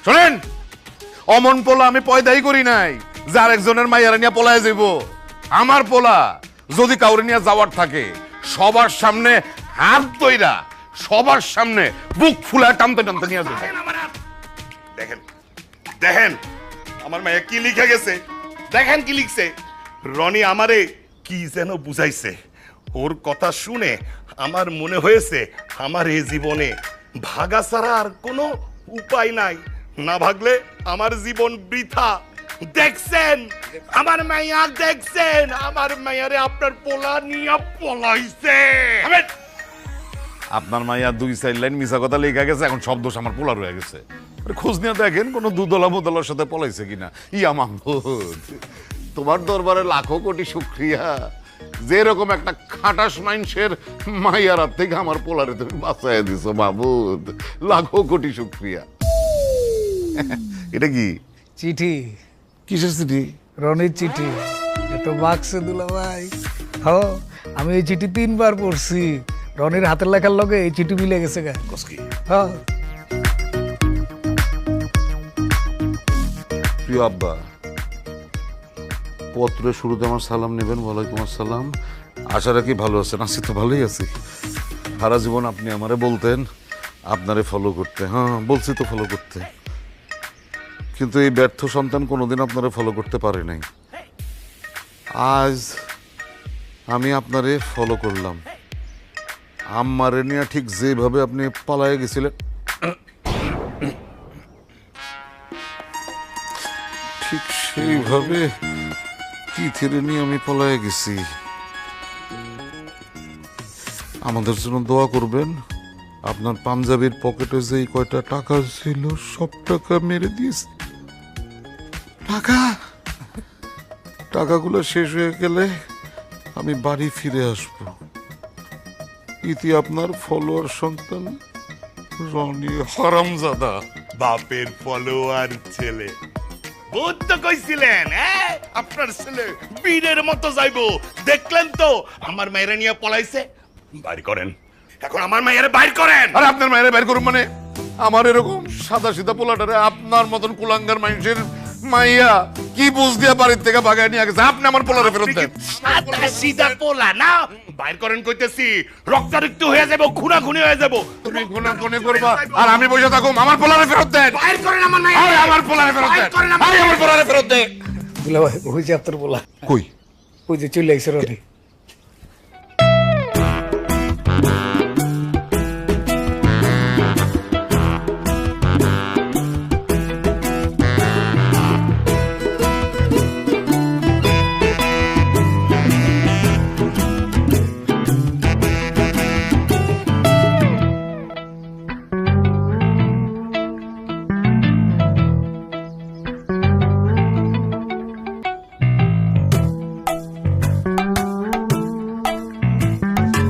শোনেন, অমন পোলা আমি পয়দাই করি নাই যার একজনের মাইয়ারা নিয়ে পলায় যাইব। আমার পোলা যদি কাউরে নিয়ে যাওয়ার থাকে সবার সামনে হাত ধইরা সবার সামনে বুক ফুলা টানতে টানতে নিয়ে যাবে। দেখেন দেখেন আমার মায়া কি লিখে গেছে, দেখেন কি লিখছে। রনি আমারে কি যেন বুঝাইছে। ওর কথা শুনে আমার মনে হয়েছে আমার এই জীবনে ভাগা ছাড়া আর কোনো উপায় নাই, না ভাগলে আমার জীবন বৃথা। দেখছেন আমার মাইয়া, দেখছেন আমার মাইয়ারে আপনার পোলা নিয়ে পলাইছে। আপনার মাইয়া 2-4 লাইন মিছা কথা লেখা গেছে, এখন সব দোষ আমার পোলার হয়ে গেছে। খোঁজ নিয়ে দেখেন কোন দুদলা মুদলার সাথে পলাইছে কিনা। ইয়া মাহমুদ, তোমার দরবারে লাখো কোটি শুকরিয়া, যেরকম একটা খাটাস মাইন্সের মাইয়ার হাত থেকে আমার পোলারে তুমি বাঁচাইয়া দিছো মাহমুদ, লাখো কোটি শুকরিয়া। এটা কি চিঠি? কিসের চিঠি? রনির চিঠি। এত বাক্সে দুলা ভাই। হ, আমি এই চিঠি 3 বার পড়ছি। রনির হাতের লেখার লগে এই চিঠি মিলে গেছে গা। হ্যাঁ। প্রিয় আব্বা, পত্রের শুরুতে আমার সালাম নেবেন। ওয়ালাইকুম আসসালাম। আশা রাখি ভালো আছেন। আছি তো ভালোই আছি। সারা জীবন আপনি আমারে বলতেন আপনারে ফলো করতে। হ্যাঁ বলছি তো ফলো করতে, কিন্তু এই ব্যর্থ সন্তান কোনোদিন আপনারে ফলো করতে পারে নাই। আজ আমি আপনারে ফলো করলাম। আম্মারে নিয়ে ঠিক যেভাবে আপনি পালায়ে গেছিলেন ঠিক সেইভাবে তিথিরে নিয়ে আমি পলায়ে গেছি। আমাদের জন্য দোয়া করবেন। আপনার পাঞ্জাবির পকেটে যেই কয়টা টাকা ছিল সব টাকা মেরে দিয়েছি। টাকাগুলো শেষ হয়ে গেলে আমি বাড়ি ফিরে আসবো। ইতি আপনার ফলোয়ার সন্তান রনি হারামজাদা। বাপের ফলোয়ার ছেলে। বহুত তো কইছিলেন আপনার ছেলে বীরের মতো যাইবো। দেখলেন তো আমার মায়েরা নিয়ে পলাইছে। বাইর করেন এখন, আমার মায়েরা বাইর করেন। আরে আপনার মায়ের বের করুন মানে? আমার এরকম সাদা সিধা পোলাটারে আপনার মতন কুলাঙ্গার মানুষের মাইয়া কি বুঝ দিয়া বাড়ির থেকে ভাগায় নিয়ে গেছে? আপনি আমার পোলারে ফেরত দেন। সাদা সিধা পোলা না, বাইর করেন কইতেছি। রক্তারক্ত হয়ে যাবো, খুনাখুনি হয়ে যাবো। তুমি খুনাখুনি করবা আর আমি বসে থাকুম? আমার পোলারে ফেরত দেন। বাইর করেন আমার মায়েরা। আরে আমার পোলারে ফেরত দেন। আরে আমার পোলারে ফেরত দেন। দুলা ভাই, ওই যে আপনার বলা, কই? ওই যে চলে আইছে রনি।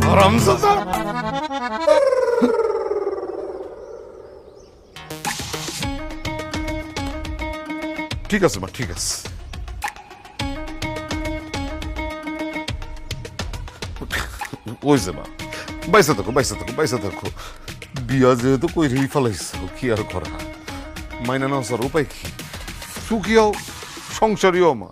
হারামজাদা। ঠিক আছে মা, ঠিক আছে। ওই যে মা, বাইসা থাকো বাইসা থাকো বাইসা থাকো। বিয়া যেহেতু কইরেই ফেলাইছো, কি আর করা? মাইনা না স্যার, উপায় কি? সুখিয়াও সংসারীও মা।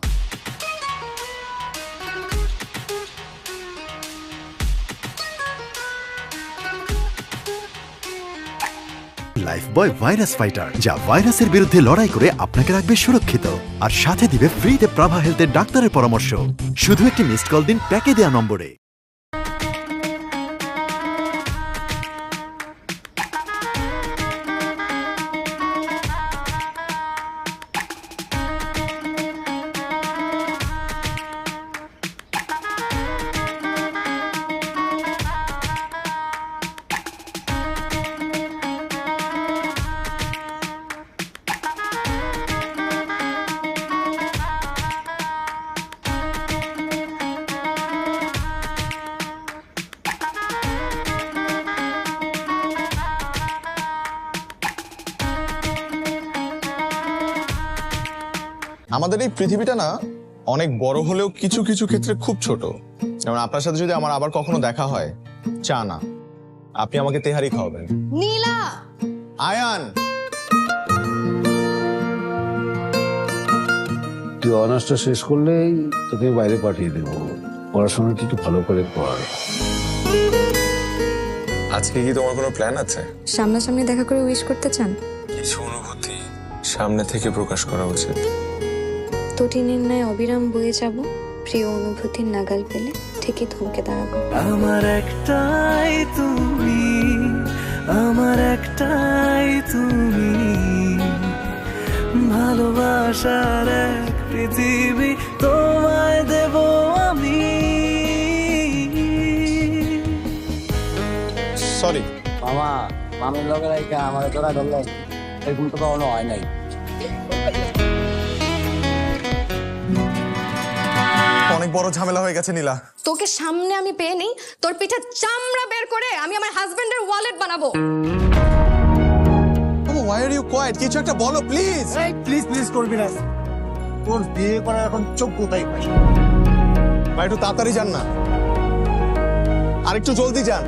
লাইফবয় ভাইরাস ফাইটার, যা ভাইরাসের বিরুদ্ধে লড়াই করে আপনাকে রাখবে সুরক্ষিত আর সাথে দিবে ফ্রিতে প্রাভা হেলথের ডাক্তারের পরামর্শ। শুধু একটি মিসড কল দিন প্যাকে দেয়া নম্বরে। আমাদের এই পৃথিবীটা না অনেক বড় হলেও কিছু কিছু ক্ষেত্রে খুব ছোট। যেমন আপনার সাথে যদি আমার আবার কখনো দেখা হয়, চা না, আপনি আমাকে তেহারি খাওয়াবেন। নীলা, আয়ান, তুই অনার্সটা শেষ করলেই তোকে বাইরে পাঠিয়ে দেবো, পড়াশোনাটা একটু ভালো করে পড়। আজকে কি তোমার কোনো প্ল্যান আছে? সামনাসামনি দেখা করে উইশ করতে চান? কিছু অনুভূতি সামনে থেকে প্রকাশ করা উচিত। তটিনীর ন্যায় অবিরাম বয়ে যাব, প্রিয় অনুভূতির নাগাল পেলে ঠিকই থমকে দাঁড়াবো। আমার একটাই তুমি, আমার একটাই তুমি, ভালোবাসার এক পৃথিবী তোমায় দেব আমি। সরি মামা, মামির লগে রাইখা আমার তোরা ধরলে এরকম তো কখনো হয় নাই। অনেক বড় ঝামেলা হয়ে গেছে নীলা। তোকে সামনে আমি পেয়ে নেই, তোর পিঠে চামড়া বের করে আমি আমার হাজবেন্ডের ওয়ালেট বানাবো। Why are you quiet? কিছু একটা বলো প্লিজ। এই প্লিজ প্লিজ করবি না, তোর বিয়ে করার এখন যোগ্যতাই পাই। ভাই একটু তাড়াতাড়ি যান না, আর একটু জলদি যান।